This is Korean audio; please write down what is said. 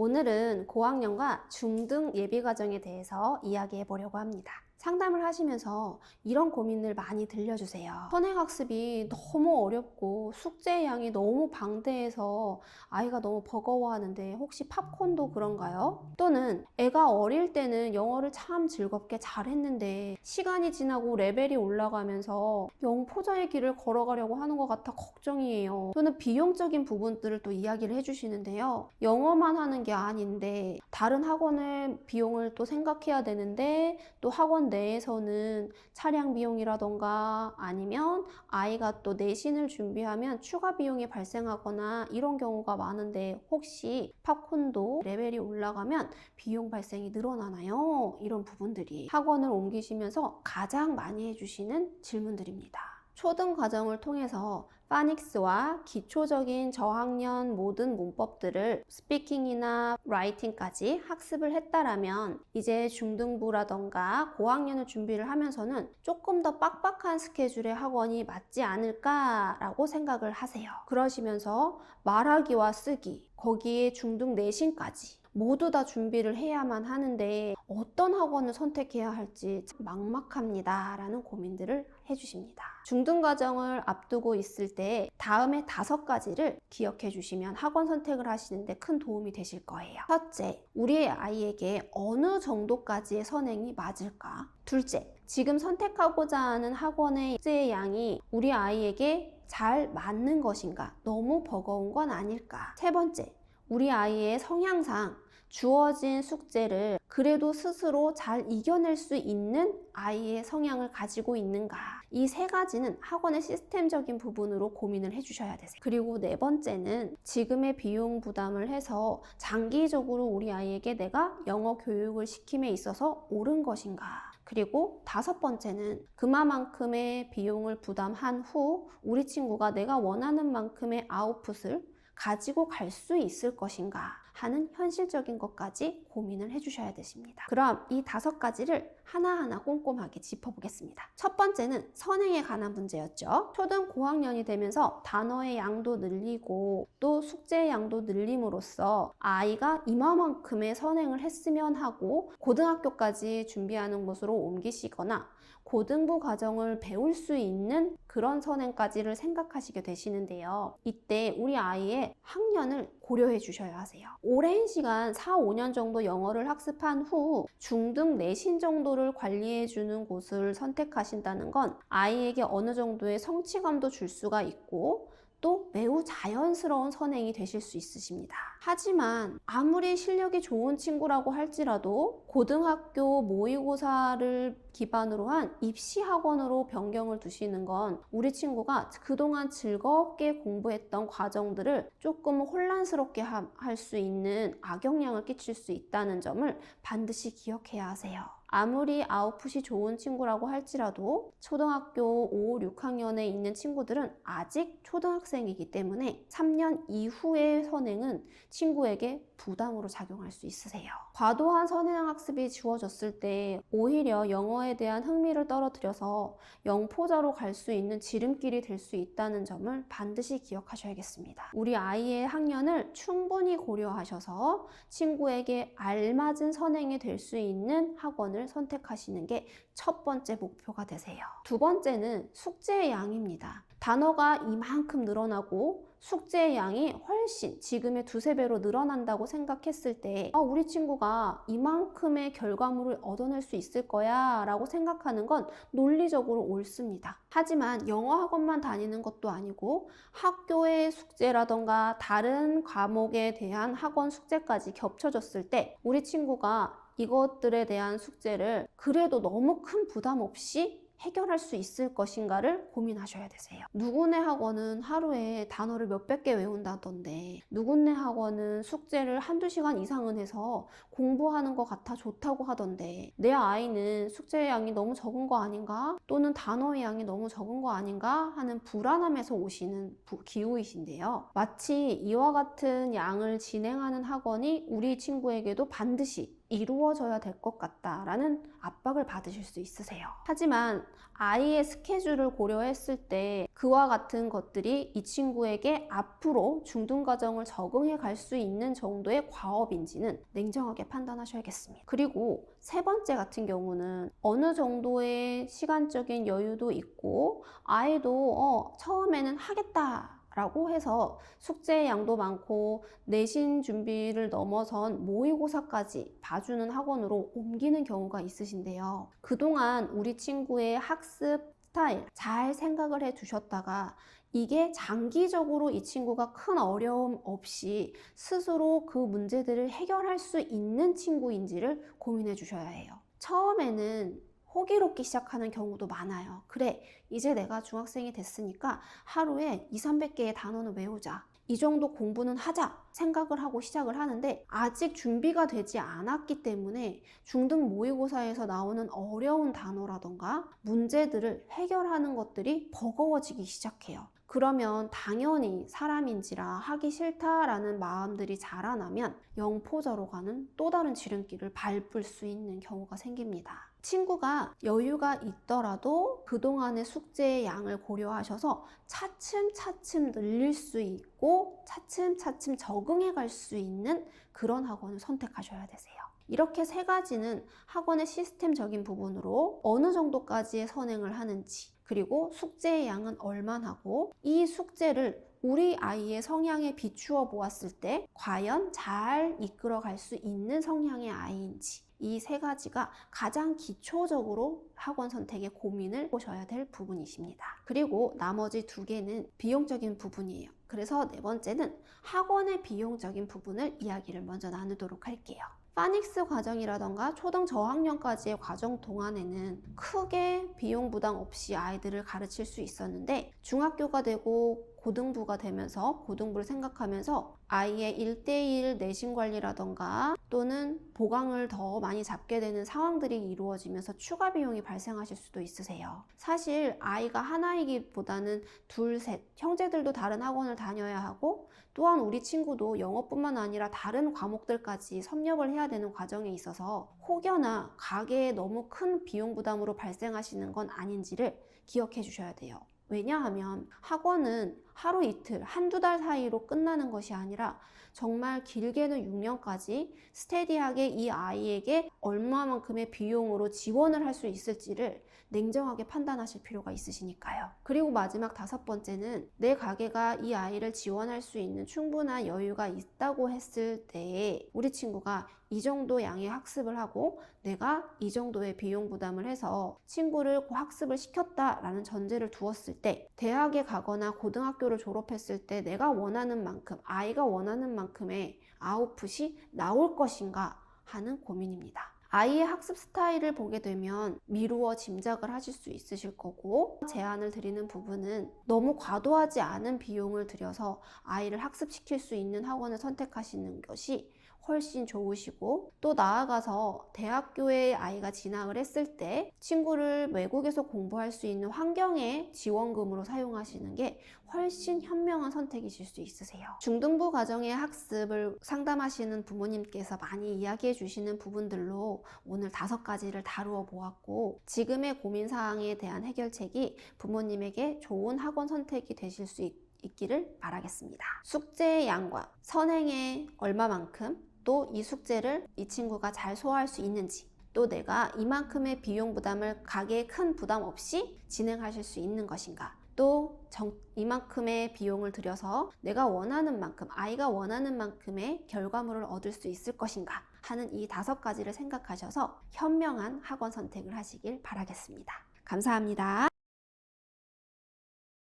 오늘은 고학년과 중등 예비과정에 대해서 이야기해 보려고 합니다. 상담을 하시면서 이런 고민을 많이 들려주세요. 선행학습이 너무 어렵고 숙제의 양이 너무 방대해서 아이가 너무 버거워하는데 혹시 팝콘도 그런가요? 또는 애가 어릴 때는 영어를 참 즐겁게 잘했는데 시간이 지나고 레벨이 올라가면서 영포자의 길을 걸어가려고 하는 것 같아 걱정이에요. 또는 비용적인 부분들을 또 이야기를 해주시는데요. 영어만 하는 게 아닌데 다른 학원의 비용을 또 생각해야 되는데 또 학원 내에서는 차량 비용이라던가 아니면 아이가 또 내신을 준비하면 추가 비용이 발생하거나 이런 경우가 많은데 혹시 팝콘도 레벨이 올라가면 비용 발생이 늘어나나요? 이런 부분들이 학원을 옮기시면서 가장 많이 해주시는 질문들입니다. 초등 과정을 통해서 파닉스와 기초적인 저학년 모든 문법들을 스피킹이나 라이팅까지 학습을 했다라면 이제 중등부라던가 고학년을 준비를 하면서는 조금 더 빡빡한 스케줄의 학원이 맞지 않을까라고 생각을 하세요. 그러시면서 말하기와 쓰기, 거기에 중등 내신까지 모두 다 준비를 해야만 하는데 어떤 학원을 선택해야 할지 참 막막합니다 라는 고민들을 해주십니다. 중등과정을 앞두고 있을 때 다음에 5가지를 기억해 주시면 학원 선택을 하시는데 큰 도움이 되실 거예요. 첫째, 우리의 아이에게 어느 정도까지의 선행이 맞을까? 둘째, 지금 선택하고자 하는 학원의 숙제의 양이 우리 아이에게 잘 맞는 것인가? 너무 버거운 건 아닐까? 세 번째, 우리 아이의 성향상 주어진 숙제를 그래도 스스로 잘 이겨낼 수 있는 아이의 성향을 가지고 있는가? 이 3가지는 학원의 시스템적인 부분으로 고민을 해주셔야 되세요. 그리고 4번째는 지금의 비용 부담을 해서 장기적으로 우리 아이에게 내가 영어 교육을 시킴에 있어서 옳은 것인가? 그리고 5번째는 그만큼의 비용을 부담한 후 우리 친구가 내가 원하는 만큼의 아웃풋을 가지고 갈 수 있을 것인가 하는 현실적인 것까지 고민을 해주셔야 되십니다. 그럼 이 5가지를 하나하나 꼼꼼하게 짚어보겠습니다. 첫 번째는 선행에 관한 문제였죠. 초등 고학년이 되면서 단어의 양도 늘리고 또 숙제의 양도 늘림으로써 아이가 이만큼의 선행을 했으면 하고 고등학교까지 준비하는 곳으로 옮기시거나 고등부 과정을 배울 수 있는 그런 선행까지를 생각하시게 되시는데요. 이때 우리 아이의 학년을 고려해 주셔야 하세요. 오랜 시간 4, 5년 정도 영어를 학습한 후 중등 내신 정도를 관리해 주는 곳을 선택하신다는 건 아이에게 어느 정도의 성취감도 줄 수가 있고 또 매우 자연스러운 선행이 되실 수 있으십니다. 하지만 아무리 실력이 좋은 친구라고 할지라도 고등학교 모의고사를 기반으로 한 입시학원으로 변경을 두시는 건 우리 친구가 그동안 즐겁게 공부했던 과정들을 조금 혼란스럽게 할 수 있는 악영향을 끼칠 수 있다는 점을 반드시 기억해야 하세요. 아무리 아웃풋이 좋은 친구라고 할지라도 초등학교 5, 6학년에 있는 친구들은 아직 초등학생이기 때문에 3년 이후의 선행은 친구에게 부담으로 작용할 수 있으세요. 과도한 선행학습이 주어졌을 때 오히려 영어에 대한 흥미를 떨어뜨려서 영포자로 갈 수 있는 지름길이 될 수 있다는 점을 반드시 기억하셔야겠습니다. 우리 아이의 학년을 충분히 고려하셔서 친구에게 알맞은 선행이 될 수 있는 학원을 선택하시는 게 첫 번째 목표가 되세요. 두 번째는 숙제의 양입니다. 단어가 이만큼 늘어나고 숙제의 양이 훨씬 지금의 2~3배로 늘어난다고 생각했을 때 우리 친구가 이만큼의 결과물을 얻어낼 수 있을 거야 라고 생각하는 건 논리적으로 옳습니다. 하지만 영어 학원만 다니는 것도 아니고 학교의 숙제라던가 다른 과목에 대한 학원 숙제까지 겹쳐졌을 때 우리 친구가 이것들에 대한 숙제를 그래도 너무 큰 부담 없이 해결할 수 있을 것인가를 고민하셔야 되세요. 누구네 학원은 하루에 단어를 몇백 개 외운다던데 누구네 학원은 숙제를 1~2시간 이상은 해서 공부하는 것 같아 좋다고 하던데 내 아이는 숙제의 양이 너무 적은 거 아닌가? 또는 단어의 양이 너무 적은 거 아닌가? 하는 불안함에서 오시는 기우이신데요. 마치 이와 같은 양을 진행하는 학원이 우리 친구에게도 반드시 이루어져야 될 것 같다라는 압박을 받으실 수 있으세요. 하지만 아이의 스케줄을 고려했을 때 그와 같은 것들이 이 친구에게 앞으로 중등과정을 적응해 갈 수 있는 정도의 과업인지는 냉정하게 판단하셔야겠습니다. 그리고 세 번째 같은 경우는 어느 정도의 시간적인 여유도 있고 아이도 처음에는 하겠다 라고 해서 숙제의 양도 많고 내신 준비를 넘어선 모의고사까지 봐주는 학원으로 옮기는 경우가 있으신데요. 그동안 우리 친구의 학습 스타일 잘 생각을 해 두셨다가 이게 장기적으로 이 친구가 큰 어려움 없이 스스로 그 문제들을 해결할 수 있는 친구인지를 고민해 주셔야 해요. 처음에는 호기롭게 시작하는 경우도 많아요. 그래, 이제 내가 중학생이 됐으니까 하루에 200~300개의 단어는 외우자. 이 정도 공부는 하자 생각을 하고 시작을 하는데 아직 준비가 되지 않았기 때문에 중등 모의고사에서 나오는 어려운 단어라던가 문제들을 해결하는 것들이 버거워지기 시작해요. 그러면 당연히 사람인지라 하기 싫다라는 마음들이 자라나면 영포자로 가는 또 다른 지름길을 밟을 수 있는 경우가 생깁니다. 친구가 여유가 있더라도 그동안의 숙제의 양을 고려하셔서 차츰차츰 늘릴 수 있고 차츰차츰 적응해 갈 수 있는 그런 학원을 선택하셔야 되세요. 이렇게 세 가지는 학원의 시스템적인 부분으로 어느 정도까지의 선행을 하는지, 그리고 숙제의 양은 얼마나 하고 이 숙제를 우리 아이의 성향에 비추어 보았을 때 과연 잘 이끌어 갈 수 있는 성향의 아이인지, 이 세 가지가 가장 기초적으로 학원 선택에 고민을 보셔야 될 부분이십니다. 그리고 나머지 두 개는 비용적인 부분이에요. 그래서 네 번째는 학원의 비용적인 부분을 이야기를 먼저 나누도록 할게요. 파닉스 과정이라던가 초등 저학년까지의 과정 동안에는 크게 비용 부담 없이 아이들을 가르칠 수 있었는데 중학교가 되고 고등부가 되면서 고등부를 생각하면서 아이의 1:1 내신 관리라던가 또는 보강을 더 많이 잡게 되는 상황들이 이루어지면서 추가 비용이 발생하실 수도 있으세요. 사실 아이가 하나이기보다는 둘, 셋, 형제들도 다른 학원을 다녀야 하고 또한 우리 친구도 영어뿐만 아니라 다른 과목들까지 섭렵을 해야 되는 과정에 있어서 혹여나 가계에 너무 큰 비용 부담으로 발생하시는 건 아닌지를 기억해 주셔야 돼요. 왜냐하면 학원은 하루 이틀, 한두 달 사이로 끝나는 것이 아니라 정말 길게는 6년까지 스테디하게 이 아이에게 얼마만큼의 비용으로 지원을 할 수 있을지를 냉정하게 판단하실 필요가 있으시니까요. 그리고 마지막 다섯 번째는 내 가게가 이 아이를 지원할 수 있는 충분한 여유가 있다고 했을 때 우리 친구가 이 정도 양의 학습을 하고 내가 이 정도의 비용 부담을 해서 친구를 학습을 시켰다라는 전제를 두었을 때 대학에 가거나 고등학교를 졸업했을 때 내가 원하는 만큼, 아이가 원하는 만큼의 아웃풋이 나올 것인가 하는 고민입니다. 아이의 학습 스타일을 보게 되면 미루어 짐작을 하실 수 있으실 거고 제안을 드리는 부분은 너무 과도하지 않은 비용을 들여서 아이를 학습시킬 수 있는 학원을 선택하시는 것이 훨씬 좋으시고 또 나아가서 대학교에 아이가 진학을 했을 때 친구를 외국에서 공부할 수 있는 환경의 지원금으로 사용하시는 게 훨씬 현명한 선택이실 수 있으세요. 중등부 과정의 학습을 상담하시는 부모님께서 많이 이야기해 주시는 부분들로 오늘 5가지를 다루어 보았고 지금의 고민사항에 대한 해결책이 부모님에게 좋은 학원 선택이 되실 수 있기를 바라겠습니다. 숙제의 양과 선행의 얼마만큼 또 이 숙제를 이 친구가 잘 소화할 수 있는지 또 내가 이만큼의 비용 부담을 가게에 큰 부담 없이 진행하실 수 있는 것인가 또 이만큼의 비용을 들여서 내가 원하는 만큼 아이가 원하는 만큼의 결과물을 얻을 수 있을 것인가 하는 이 5가지를 생각하셔서 현명한 학원 선택을 하시길 바라겠습니다. 감사합니다.